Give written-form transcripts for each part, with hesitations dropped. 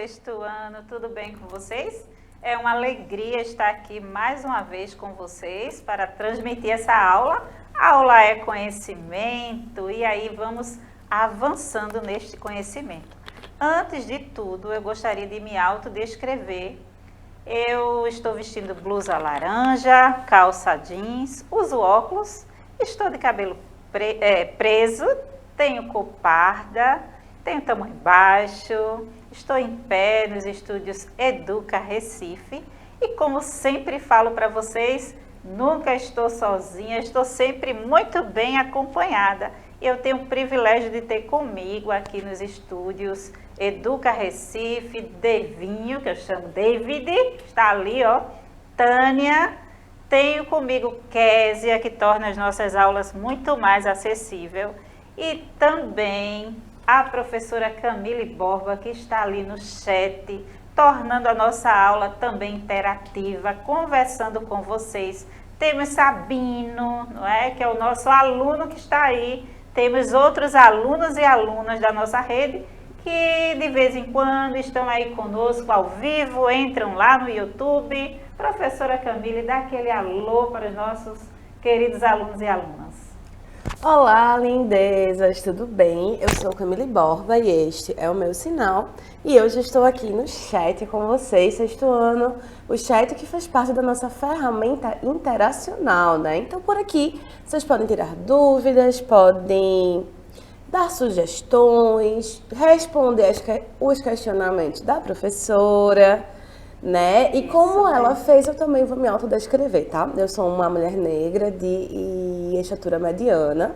sexto ano, tudo bem com vocês? É uma alegria estar aqui mais uma vez com vocês para transmitir essa aula. A aula é conhecimento e aí vamos avançando neste conhecimento. Antes de tudo, eu gostaria de me autodescrever. Eu estou vestindo blusa laranja, calça jeans, uso óculos, estou de cabelo preso, tenho cor parda, tenho tamanho baixo, estou em pé nos estúdios Educa Recife e como sempre falo para vocês, nunca estou sozinha, estou sempre muito bem acompanhada. Eu tenho o privilégio de ter comigo aqui nos estúdios Educa Recife, Devinho, que eu chamo David, está ali, ó, Tânia, tenho comigo Késia, que torna as nossas aulas muito mais acessíveis, e também a professora Camille Borba, que está ali no chat, tornando a nossa aula também interativa, conversando com vocês. Temos Sabino, não é? Que é o nosso aluno que está aí. Temos outros alunos e alunas da nossa rede que de vez em quando estão aí conosco ao vivo, entram lá no YouTube. Professora Camille, dá aquele alô para os nossos queridos alunos e alunas. Olá, lindezas, tudo bem? Eu sou Camille Borba e este é o meu sinal. E hoje estou aqui no chat com vocês, sexto ano, o chat que faz parte da nossa ferramenta interacional, né? Então, por aqui, vocês podem tirar dúvidas, podem dar sugestões, responder os questionamentos da professora, né? E como ela fez, eu também vou me autodescrever, tá? Eu sou uma mulher negra de estatura mediana,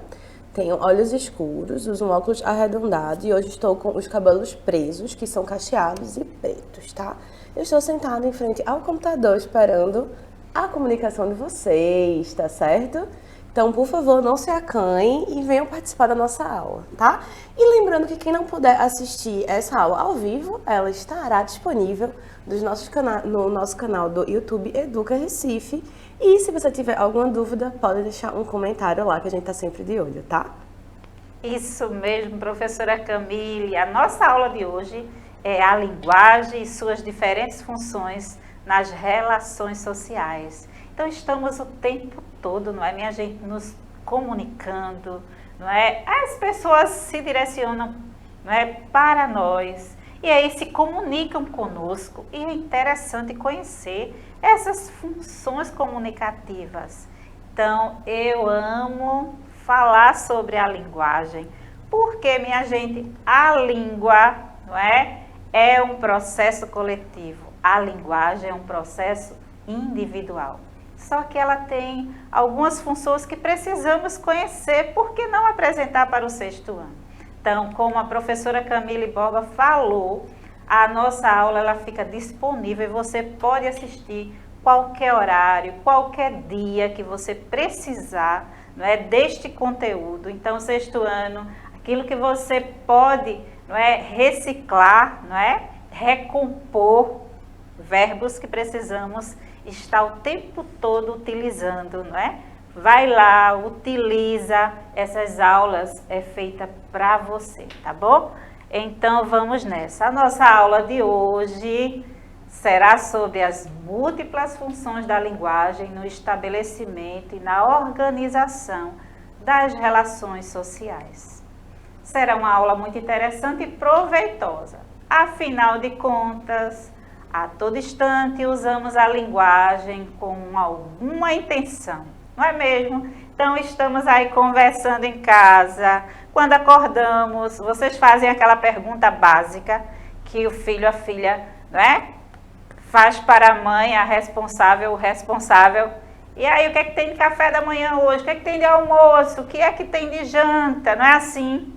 tenho olhos escuros, uso um óculos arredondado e hoje estou com os cabelos presos, que são cacheados e pretos, tá? Eu estou sentada em frente ao computador esperando a comunicação de vocês, tá certo? Então, por favor, não se acanhem e venham participar da nossa aula, tá? E lembrando que quem não puder assistir essa aula ao vivo, ela estará disponível no nosso canal do YouTube Educa Recife. E se você tiver alguma dúvida, pode deixar um comentário lá que a gente tá sempre de olho, tá? Isso mesmo, professora Camille. A nossa aula de hoje é a linguagem e suas diferentes funções nas relações sociais. Então, estamos o tempo todo, não é, minha gente, nos comunicando, não é? As pessoas se direcionam, não é, para nós e aí se comunicam conosco e é interessante conhecer essas funções comunicativas. Então, eu amo falar sobre a linguagem, porque, minha gente, a língua, não é, é um processo coletivo, a linguagem é um processo individual. Só que ela tem algumas funções que precisamos conhecer, por que não apresentar para o sexto ano? Então, como a professora Camille Borba falou, a nossa aula ela fica disponível e você pode assistir qualquer horário, qualquer dia que você precisar, não é, deste conteúdo. Então, sexto ano, aquilo que você pode, não é, reciclar, não é, recompor verbos que precisamos estar o tempo todo utilizando, não é? Vai lá, utiliza, essas aulas é feita para você, tá bom? Então vamos nessa. A nossa aula de hoje será sobre as múltiplas funções da linguagem no estabelecimento e na organização das relações sociais. Será uma aula muito interessante e proveitosa. Afinal de contas, a todo instante usamos a linguagem com alguma intenção, não é mesmo? Então estamos aí conversando em casa, quando acordamos, vocês fazem aquela pergunta básica que o filho, a filha, não é? Faz para a mãe, a responsável, o responsável. E aí, o que é que tem de café da manhã hoje? O que é que tem de almoço? O que é que tem de janta? Não é assim?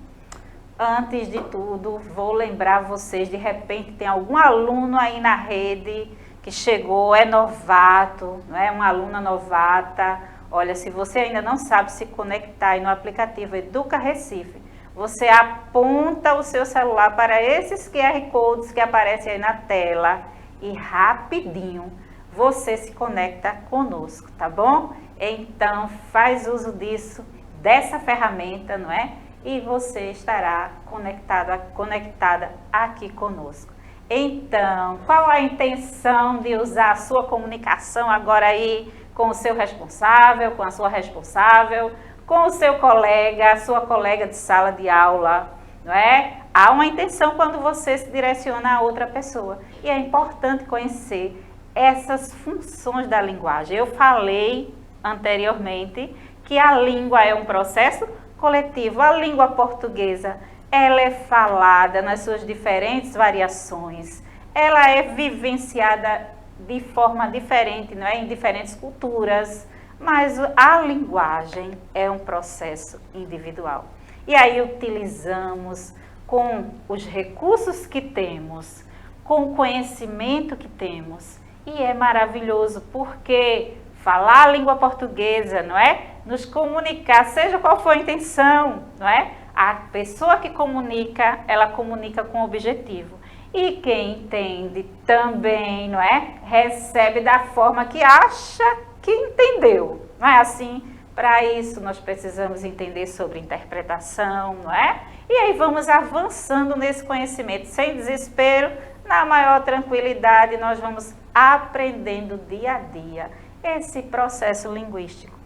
Antes de tudo, vou lembrar vocês, de repente tem algum aluno aí na rede que chegou, é novato, não é? Uma aluna novata. Olha, se você ainda não sabe se conectar aí no aplicativo Educa Recife, você aponta o seu celular para esses QR Codes que aparecem aí na tela e rapidinho você se conecta conosco, tá bom? Então, faz uso disso, dessa ferramenta, não é? E você estará conectada aqui conosco. Então, qual a intenção de usar a sua comunicação agora aí com o seu responsável, com a sua responsável, com o seu colega, a sua colega de sala de aula, não é? Há uma intenção quando você se direciona a outra pessoa. E é importante conhecer essas funções da linguagem. Eu falei anteriormente que a língua é um processo coletivo. A língua portuguesa, ela é falada nas suas diferentes variações. Ela é vivenciada de forma diferente, não é? Em diferentes culturas. Mas a linguagem é um processo individual. E aí utilizamos com os recursos que temos, com o conhecimento que temos. E é maravilhoso porque falar a língua portuguesa, não é? Nos comunicar, seja qual for a intenção, não é? A pessoa que comunica, ela comunica com objetivo. E quem entende também, não é? Recebe da forma que acha que entendeu. Não é assim? Para isso, nós precisamos entender sobre interpretação, não é? E aí vamos avançando nesse conhecimento, sem desespero, na maior tranquilidade, nós vamos aprendendo dia a dia esse processo linguístico.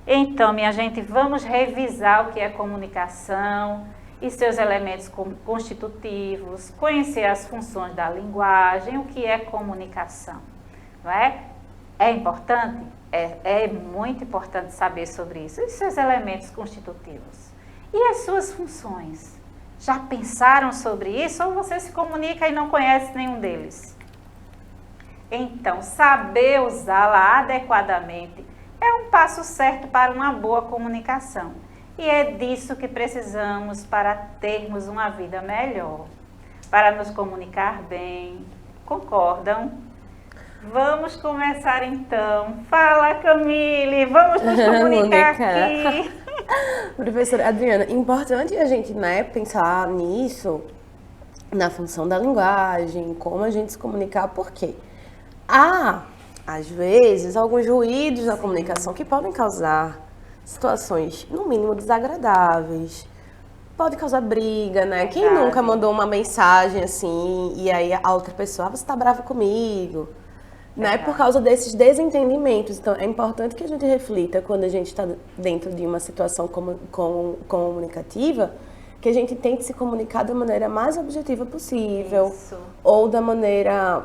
Então, minha gente, vamos revisar o que é comunicação e seus elementos constitutivos, conhecer as funções da linguagem, o que é comunicação, não é? É importante? É muito importante saber sobre isso. E seus elementos constitutivos? E as suas funções? Já pensaram sobre isso ou você se comunica e não conhece nenhum deles? Então, saber usá-la adequadamente é um passo certo para uma boa comunicação. E é disso que precisamos para termos uma vida melhor, para nos comunicar bem. Concordam? Vamos começar então. Fala, Camille, vamos nos comunicar aqui. Professora Adriana, importante a gente, né, pensar nisso, na função da linguagem, como a gente se comunicar, porque há, às vezes, alguns ruídos na comunicação que podem causar situações, no mínimo, desagradáveis. Pode causar briga, né? Verdade. Quem nunca mandou uma mensagem assim, e aí a outra pessoa, você tá brava comigo? Né? Por causa desses desentendimentos. Então, é importante que a gente reflita quando a gente está dentro de uma situação comunicativa, que a gente tente se comunicar da maneira mais objetiva possível. Isso. Ou da maneira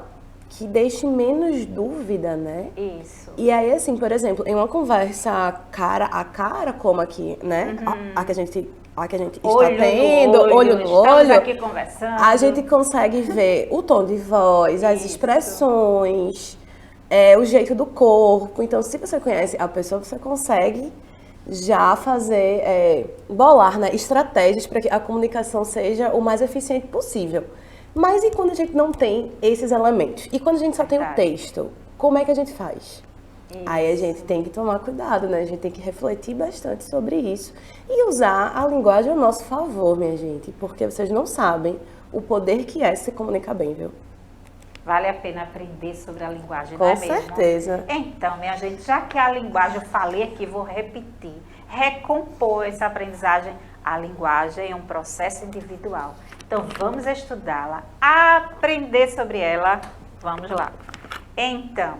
que deixe menos dúvida, né? Isso. E aí, assim, por exemplo, em uma conversa cara a cara, como aqui, né? A que a gente está tendo, olho no olho, estamos aqui conversando. A gente consegue ver o tom de voz, as expressões, o jeito do corpo. Então, se você conhece a pessoa, você consegue já fazer, bolar, né, estratégias para que a comunicação seja o mais eficiente possível. Mas e quando a gente não tem esses elementos? E quando a gente só tem o texto, como é que a gente faz? Isso. Aí a gente tem que tomar cuidado, né? A gente tem que refletir bastante sobre isso e usar a linguagem ao nosso favor, minha gente, porque vocês não sabem o poder que é se comunicar bem, viu? Vale a pena aprender sobre a linguagem, não é mesmo? Com certeza. Então, minha gente, já que a linguagem, eu falei aqui, vou repetir, recompor essa aprendizagem. A linguagem é um processo individual. Então, vamos estudá-la, aprender sobre ela. Vamos lá. Então,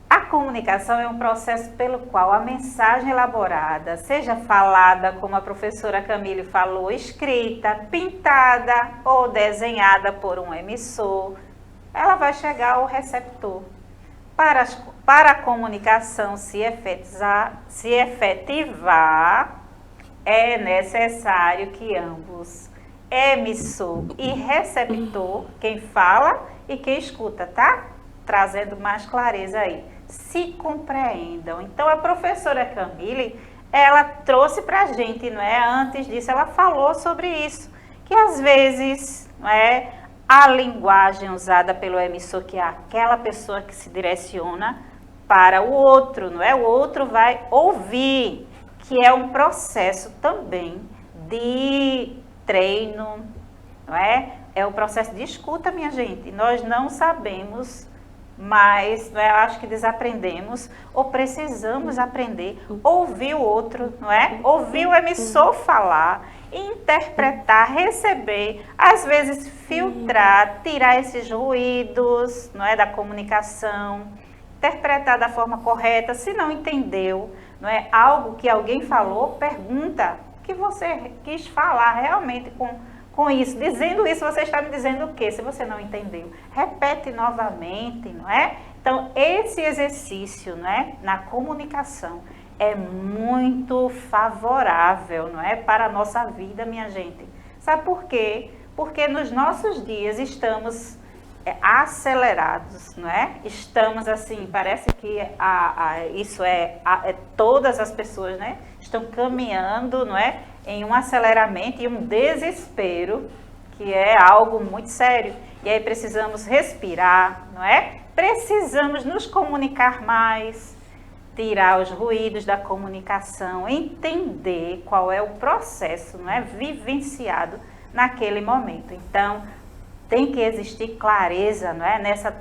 a comunicação é um processo pelo qual a mensagem elaborada, seja falada, como a professora Camille falou, escrita, pintada ou desenhada por um emissor, ela vai chegar ao receptor. Para a comunicação se efetivar, é necessário que ambos, emissor e receptor, quem fala e quem escuta, tá? Trazendo mais clareza aí, se compreendam. Então, a professora Camille, ela trouxe pra gente, não é? Antes disso, ela falou sobre isso, que às vezes, não é? A linguagem usada pelo emissor, que é aquela pessoa que se direciona para o outro, não é? O outro vai ouvir, que é um processo também de treino, não é? É o processo de escuta, minha gente. Nós não sabemos mas não é, eu acho que desaprendemos ou precisamos aprender, ouvir o outro, não é? Ouvir o emissor falar, interpretar, receber, às vezes filtrar, tirar esses ruídos, não é, da comunicação, interpretar da forma correta. Se não entendeu, não é algo que alguém falou, pergunta o que você quis falar realmente com isso. Dizendo isso, você está me dizendo o quê? Se você não entendeu, repete novamente, não é? Então, esse exercício, não é, na comunicação é muito favorável, não é, para a nossa vida, minha gente. Sabe por quê? Porque nos nossos dias estamos acelerados, não é? Estamos assim, parece que todas as pessoas, né, estão caminhando, não é, em um aceleramento e um desespero, que é algo muito sério. E aí precisamos respirar, não é? Precisamos nos comunicar mais, tirar os ruídos da comunicação, entender qual é o processo, não é, vivenciado naquele momento. Então, tem que existir clareza, não é, nessa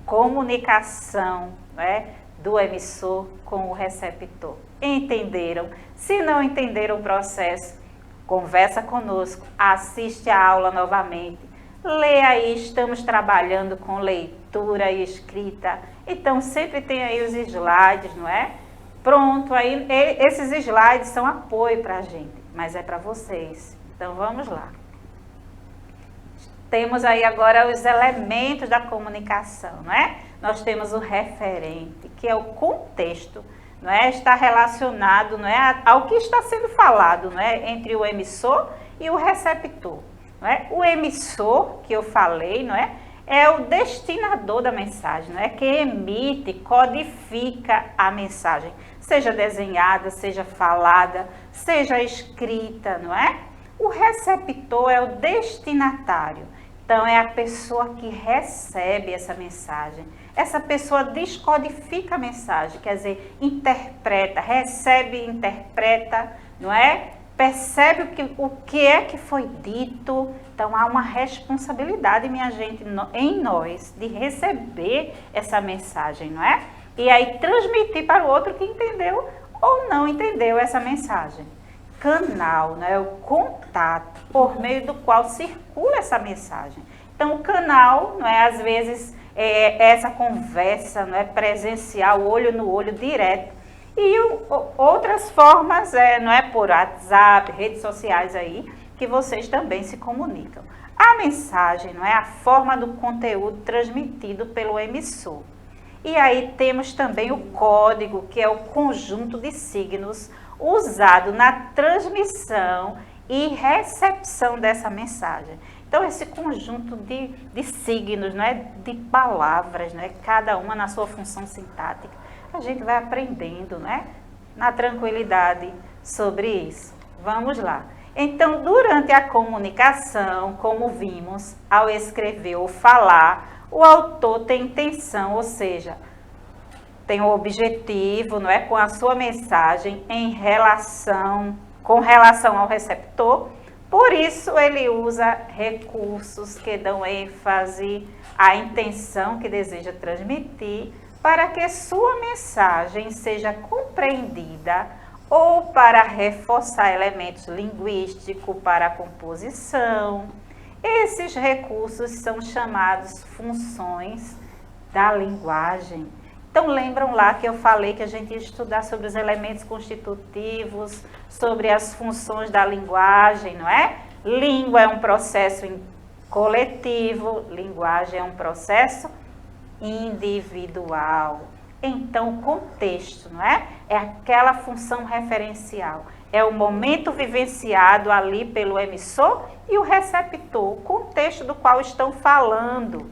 comunicação, não é, do emissor com o receptor. Entenderam? Se não entenderam o processo, conversa conosco, assiste a aula novamente, lê aí, estamos trabalhando com leitura e escrita, então sempre tem aí os slides, não é? Pronto, aí esses slides são apoio para a gente, mas é para vocês. Então vamos lá. Temos aí agora os elementos da comunicação, não é? Nós temos o referente, que é o contexto, não é? Está relacionado, não é, ao que está sendo falado, não é, entre o emissor e o receptor, não é? O emissor, que eu falei, não é, é o destinador da mensagem, não é, que emite, codifica a mensagem, seja desenhada, seja falada, seja escrita, não é? O receptor é o destinatário. Então, é a pessoa que recebe essa mensagem. Essa pessoa descodifica a mensagem, quer dizer, interpreta, recebe e interpreta, não é? Percebe o que é que foi dito. Então, há uma responsabilidade, minha gente, em nós, de receber essa mensagem, não é? E aí, transmitir para o outro que entendeu ou não entendeu essa mensagem. Canal, né, o contato por meio do qual circula essa mensagem. Então, o canal, não é, às vezes, essa conversa, não é, presencial, olho no olho, direto. E outras formas, não é, por WhatsApp, redes sociais aí, que vocês também se comunicam. A mensagem, não é, a forma do conteúdo transmitido pelo emissor. E aí temos também o código, que é o conjunto de signos usado na transmissão e recepção dessa mensagem. Então, esse conjunto de signos, não é, de palavras, não é, cada uma na sua função sintática, a gente vai aprendendo, não é, na tranquilidade sobre isso. Vamos lá. Então, durante a comunicação, como vimos, ao escrever ou falar, o autor tem intenção, ou seja, tem o objetivo, não é, com a sua mensagem com relação ao receptor. Por isso ele usa recursos que dão ênfase à intenção que deseja transmitir, para que sua mensagem seja compreendida, ou para reforçar elementos linguísticos para a composição. Esses recursos são chamados funções da linguagem. Então, lembram lá que eu falei que a gente ia estudar sobre os elementos constitutivos, sobre as funções da linguagem, não é? Língua é um processo coletivo, linguagem é um processo individual. Então, o contexto, não é? É aquela função referencial. É o momento vivenciado ali pelo emissor e o receptor, o contexto do qual estão falando.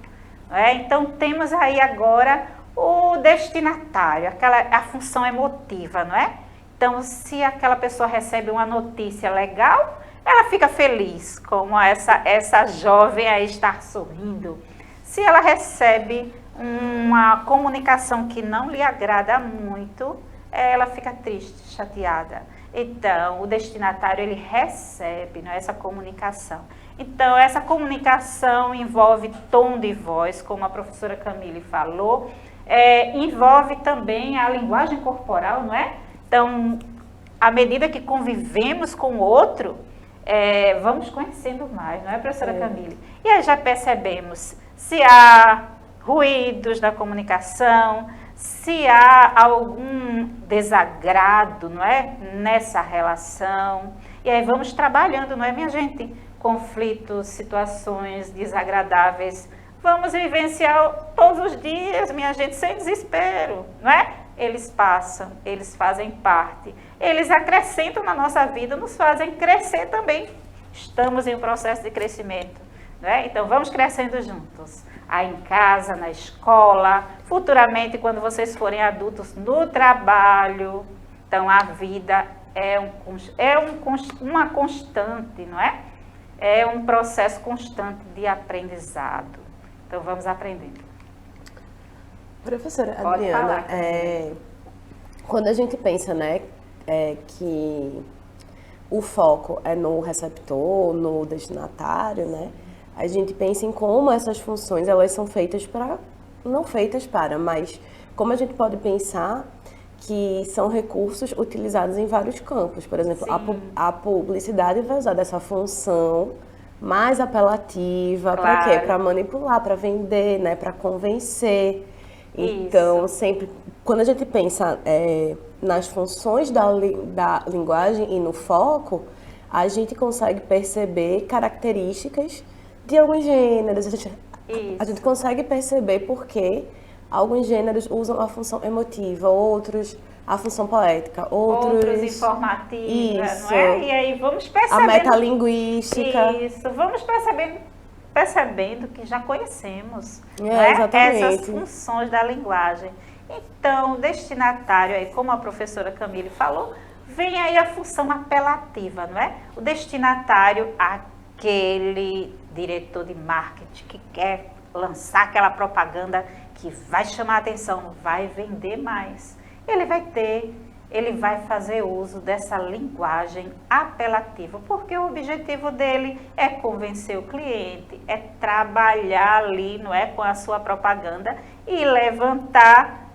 Não é? Então, temos aí agora o destinatário, a função emotiva, não é? Então, se aquela pessoa recebe uma notícia legal, ela fica feliz, como essa jovem aí está sorrindo. Se ela recebe uma comunicação que não lhe agrada muito, ela fica triste, chateada. Então, o destinatário, ele recebe, né, essa comunicação. Então, essa comunicação envolve tom de voz, como a professora Camille falou, envolve também a linguagem corporal, não é? Então, à medida que convivemos com o outro, vamos conhecendo mais, não é, professora Camille? E aí já percebemos se há ruídos na comunicação, se há algum desagrado, não é, nessa relação. E aí vamos trabalhando, não é, minha gente? Conflitos, situações desagradáveis. Vamos vivenciar todos os dias, minha gente, sem desespero, não é? Eles passam, eles fazem parte, eles acrescentam na nossa vida, nos fazem crescer também. Estamos em um processo de crescimento, não é? Então vamos crescendo juntos. Aí em casa, na escola, futuramente quando vocês forem adultos, no trabalho. Então a vida uma constante, não é? É um processo constante de aprendizado. Então vamos aprendendo. Professora Pode Adriana, falar. quando a gente pensa, né, que o foco é no receptor, no destinatário, né, a gente pensa em como essas funções elas são feitas para, não feitas para, mas como a gente pode pensar que são recursos utilizados em vários campos. Por exemplo, a publicidade vai usar dessa função mais apelativa, para quê? Para manipular, para vender, né, para convencer. Então, sempre, quando a gente pensa nas funções da linguagem e no foco, a gente consegue perceber características de alguns gêneros. A gente consegue perceber por que alguns gêneros usam a função emotiva, outros a função poética, outros informativa, isso, não é? E aí vamos percebendo... A metalinguística. Isso, vamos percebendo que já conhecemos exatamente. Essas funções da linguagem. Então, o destinatário, aí, como a professora Camille falou, vem aí a função apelativa, não é? O destinatário, aquele diretor de marketing que quer lançar aquela propaganda que vai chamar a atenção, vai vender mais. Ele vai fazer uso dessa linguagem apelativa, porque o objetivo dele é convencer o cliente, é trabalhar ali, não é, com a sua propaganda e levantar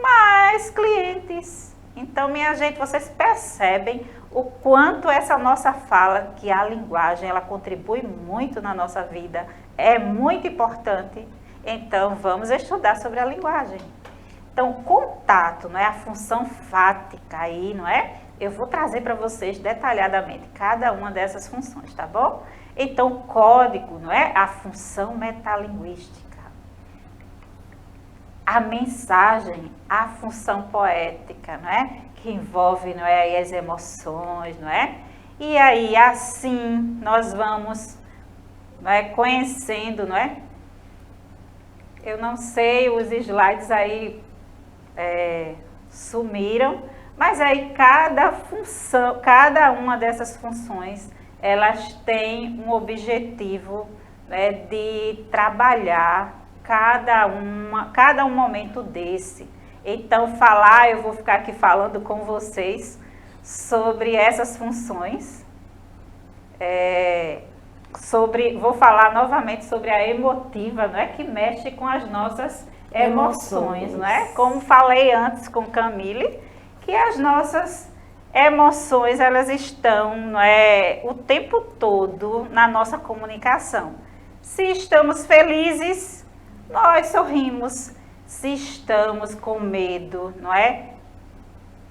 mais clientes. Então, minha gente, vocês percebem o quanto essa nossa fala, que a linguagem, ela contribui muito na nossa vida, é muito importante. Então, vamos estudar sobre a linguagem. Então, o contato, não é, a função fática aí, não é? Eu vou trazer para vocês detalhadamente cada uma dessas funções, tá bom? Então, o código, não é, a função metalinguística. A mensagem, a função poética, não é? Que envolve, não é, aí as emoções, não é? E aí, assim, nós vamos, não é, conhecendo, não é? Eu não sei, os slides aí sumiram, mas aí cada função, cada uma dessas funções, elas têm um objetivo, né, de trabalhar cada um momento desse. Então, eu vou ficar aqui falando com vocês sobre essas funções, vou falar novamente sobre a emotiva, não é, que mexe com as nossas emoções, não é? Como falei antes com Camille, que as nossas emoções, elas estão, não é, o tempo todo na nossa comunicação. Se estamos felizes, nós sorrimos. Se estamos com medo, não é?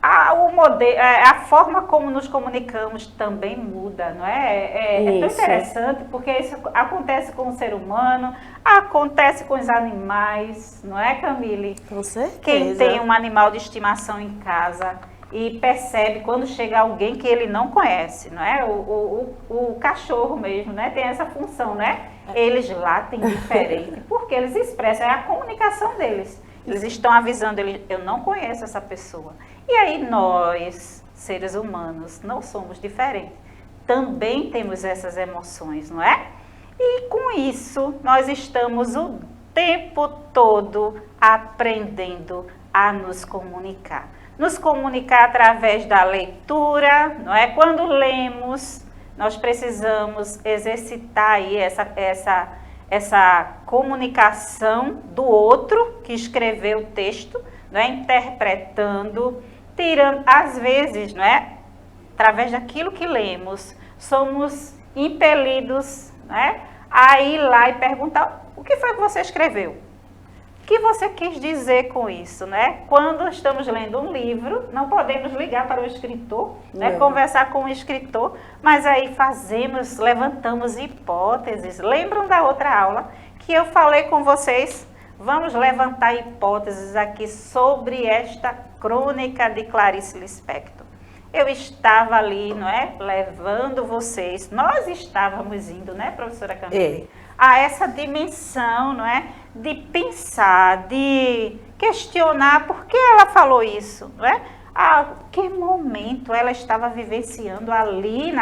A forma como nos comunicamos também muda, não é? É tão interessante, porque isso acontece com o ser humano, acontece com os animais, não é, Camille? Com certeza. Quem tem um animal de estimação em casa e percebe quando chega alguém que ele não conhece, não é? O cachorro mesmo, né? Tem essa função, né? Eles latem diferente, porque eles expressam, é a comunicação deles. Eles estão avisando, eu não conheço essa pessoa. E aí nós, seres humanos, não somos diferentes. Também temos essas emoções, não é? E com isso, nós estamos o tempo todo aprendendo a nos comunicar. Nos comunicar através da leitura, não é? Quando lemos, nós precisamos exercitar aí essa comunicação do outro que escreveu o texto, não é? Interpretando, tirando, às vezes, não é? Através daquilo que lemos, somos impelidos, não é? A ir lá e perguntar: o que foi que você escreveu? O que você quis dizer com isso, né? Quando estamos lendo um livro, não podemos ligar para o escritor, né? Conversar com o escritor, mas aí levantamos hipóteses. Lembram da outra aula que eu falei com vocês? Vamos levantar hipóteses aqui sobre esta crônica de Clarice Lispector. Eu estava ali, não é? Levando vocês, nós estávamos indo, né, professora Camila? A essa dimensão, não é? De pensar, de questionar por que ela falou isso, não é? A que momento ela estava vivenciando ali,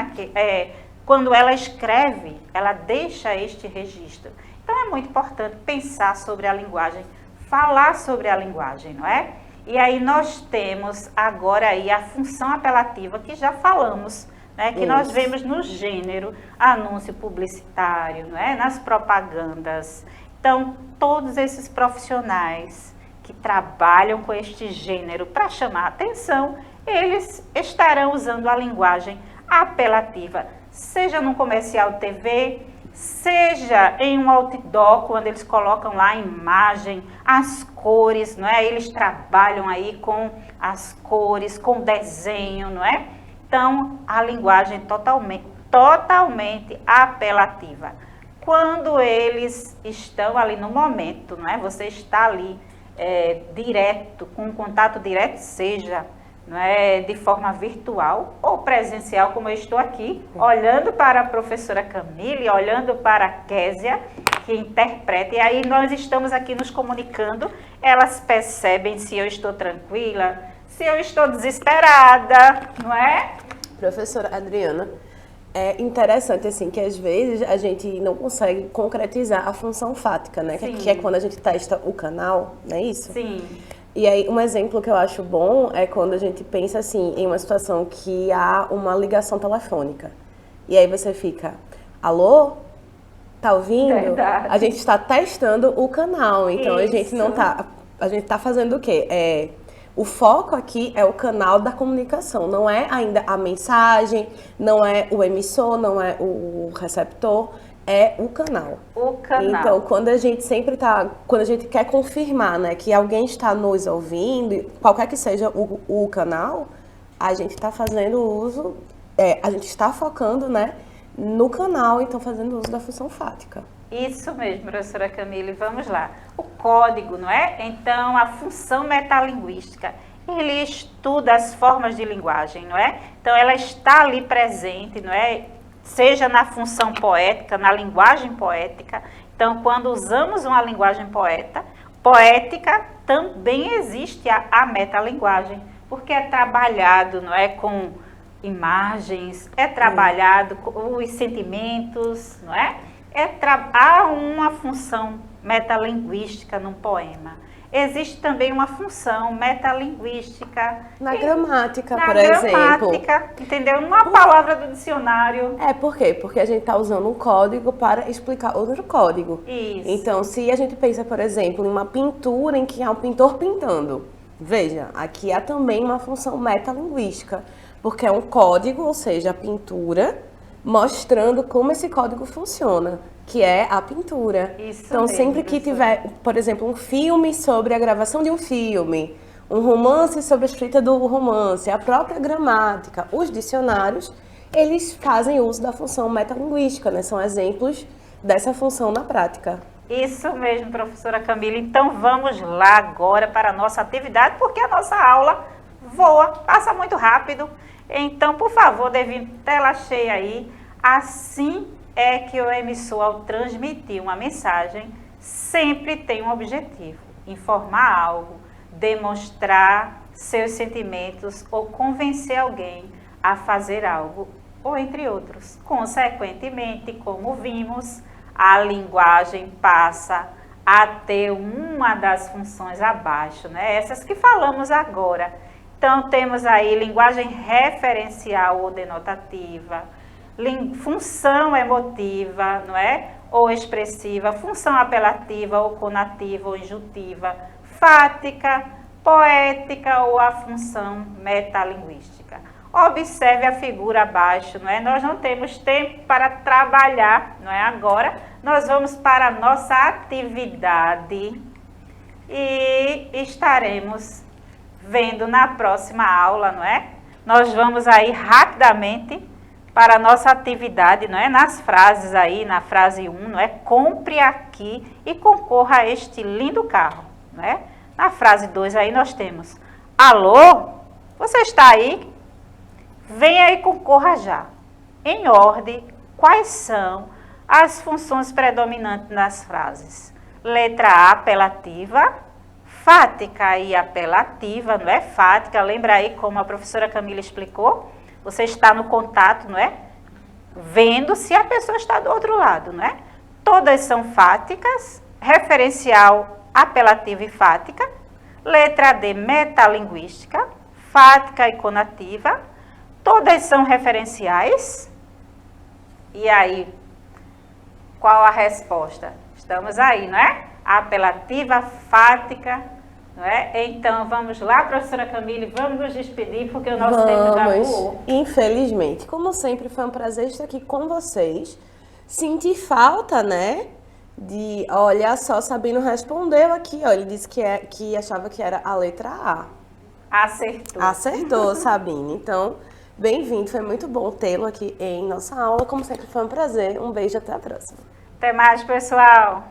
quando ela escreve, ela deixa este registro. Então é muito importante pensar sobre a linguagem, falar sobre a linguagem, não é? E aí nós temos agora aí a função apelativa que já falamos, né, que nós vemos no gênero, anúncio publicitário, não é? Nas propagandas. Então, todos esses profissionais que trabalham com este gênero para chamar a atenção, eles estarão usando a linguagem apelativa, seja num comercial de TV, seja em um outdoor, quando eles colocam lá a imagem, as cores, não é? Eles trabalham aí com as cores, com desenho, não é? Então, a linguagem totalmente apelativa. Quando eles estão ali no momento, não é? Você está ali direto, com um contato direto, seja, não é, de forma virtual ou presencial, como eu estou aqui, olhando para a professora Camille, olhando para a Késia, que interpreta, e aí nós estamos aqui nos comunicando, elas percebem se eu estou tranquila, se eu estou desesperada, não é? Professora Adriana, é interessante assim que às vezes a gente não consegue concretizar a função fática, né? Que é quando a gente testa o canal, não é isso? Sim. E aí um exemplo que eu acho bom é quando a gente pensa assim em uma situação que há uma ligação telefônica. E aí você fica: alô? Tá ouvindo? Verdade. A gente está testando o canal, então Isso. a gente tá fazendo o quê? O foco aqui é o canal da comunicação, não é ainda a mensagem, não é o emissor, não é o receptor, é o canal. O canal. Então, quando a gente quer confirmar, né, que alguém está nos ouvindo, qualquer que seja o canal, a gente está fazendo uso, a gente está focando, né, no canal, então fazendo uso da função fática. Isso mesmo, professora Camille, vamos lá. O código, não é? Então, a função metalinguística, ele estuda as formas de linguagem, não é? Então, ela está ali presente, não é? Seja na função poética, na linguagem poética. Então, quando usamos uma linguagem poética, também existe a metalinguagem, porque é trabalhado, não é, com imagens, é trabalhado com os sentimentos, não é? Há uma função metalinguística num poema. Existe também uma função metalinguística na gramática, por exemplo. exemplo. Entendeu? Uma palavra do dicionário. Por quê? Porque a gente está usando um código para explicar outro código. Isso. Então, se a gente pensa, por exemplo, em uma pintura em que há um pintor pintando, veja, aqui há também uma função metalinguística, porque é um código, ou seja, a pintura, mostrando como esse código funciona, que é a pintura. Isso então, mesmo, sempre que tiver, por exemplo, um filme sobre a gravação de um filme, um romance sobre a escrita do romance, a própria gramática, os dicionários, eles fazem uso da função metalinguística, né? São exemplos dessa função na prática. Isso mesmo, professora Camila. Então, vamos lá agora para a nossa atividade, porque a nossa aula voa, passa muito rápido. Então, por favor, Devine, tela cheia aí. Assim é que o emissor, ao transmitir uma mensagem, sempre tem um objetivo: informar algo, demonstrar seus sentimentos ou convencer alguém a fazer algo, ou entre outros. Consequentemente, como vimos, a linguagem passa a ter uma das funções abaixo, né? Essas que falamos agora. Então, temos aí linguagem referencial ou denotativa, função emotiva, não é? Ou expressiva, função apelativa ou conativa ou injuntiva, fática, poética ou a função metalinguística. Observe a figura abaixo, não é? Nós não temos tempo para trabalhar, não é? Agora, nós vamos para a nossa atividade e estaremos vendo na próxima aula, não é? Nós vamos aí rapidamente para a nossa atividade, não é? Nas frases aí, na frase 1, não é? Compre aqui e concorra a este lindo carro, não é? Na frase 2 aí nós temos: alô, você está aí? Venha e concorra já. Em ordem, quais são as funções predominantes nas frases? Letra A, apelativa, fática e apelativa, não é? Fática, lembra aí como a professora Camila explicou? Você está no contato, não é? Vendo se a pessoa está do outro lado, não é? Todas são fáticas, referencial, apelativa e fática. Letra D, metalinguística, fática e conativa. Todas são referenciais. E aí, qual a resposta? Estamos aí, não é? Apelativa, fática, não é? Então, vamos lá, professora Camille, vamos nos despedir, porque o nosso tempo já voou. Infelizmente. Como sempre, foi um prazer estar aqui com vocês. Senti falta, né? Olha só, Sabino respondeu aqui, ó. Ele disse que achava que era a letra A. Acertou. Acertou, Sabine. Então, bem-vindo. Foi muito bom tê-lo aqui em nossa aula. Como sempre, foi um prazer. Um beijo, até a próxima. Até mais, pessoal.